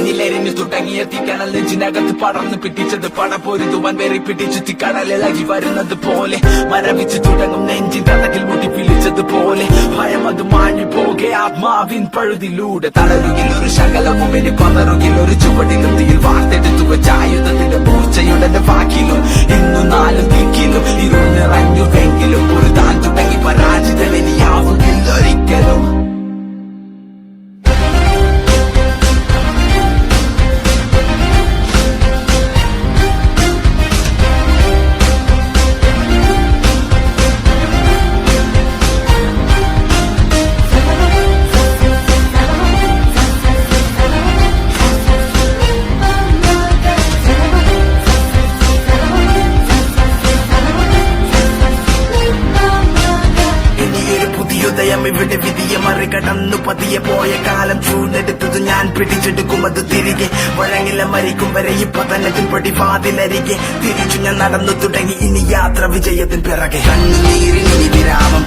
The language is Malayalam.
എന്നിലെരിഞ്ഞു തുടങ്ങിയ തീക്കണൽ നെഞ്ചിനകത്ത് പടർന്നു പിടിച്ചത് പടപൊരുതുവാൻ വേറി പിടിച്ചു കടലിളകി വരുന്നത് പോലെ മരവിച്ചു തുടങ്ങും നെഞ്ചിൻ തടകിൽ മുട്ടി പിടിച്ചതുപോലെ ഭയം അത് മാഞ്ഞു പോകെ ആത്മാവിൻ പഴുതിലൂടെ തളരുകിൽ ഒരു ശകലവും ഇനി പതറുകിൽ ഒരു ചുവടിലും തീയിൽ വാർത്തെടുത്തു വെച്ച ആയുധത്തിന്റെ മൂർച്ചയുടെ വാക്കിലും ഇന്നു നാലും ദിക്കിലും ഇരുൾ നിറഞ്ഞുവെങ്കിലും ഒരു താൻ തുടങ്ങി പരാജിതനിയാവുകില്ല ഒരിക്കലും. ഇവിടെ വിധിയെ മറികടന്നു പതിയെ പോയ കാലം ചൂടെടുത്തത് ഞാൻ പിടിച്ചെടുക്കുമത് തിരികെ വഴങ്ങില്ല മരിക്കും വരെ ഈ പതനത്തിൽ പടിവാതിലരികെ തിരിച്ചു ഞാൻ നടന്നു തുടങ്ങി ഇനി യാത്ര വിജയത്തിൻ പിറകെ കണ്ണീരിനി വിരാമം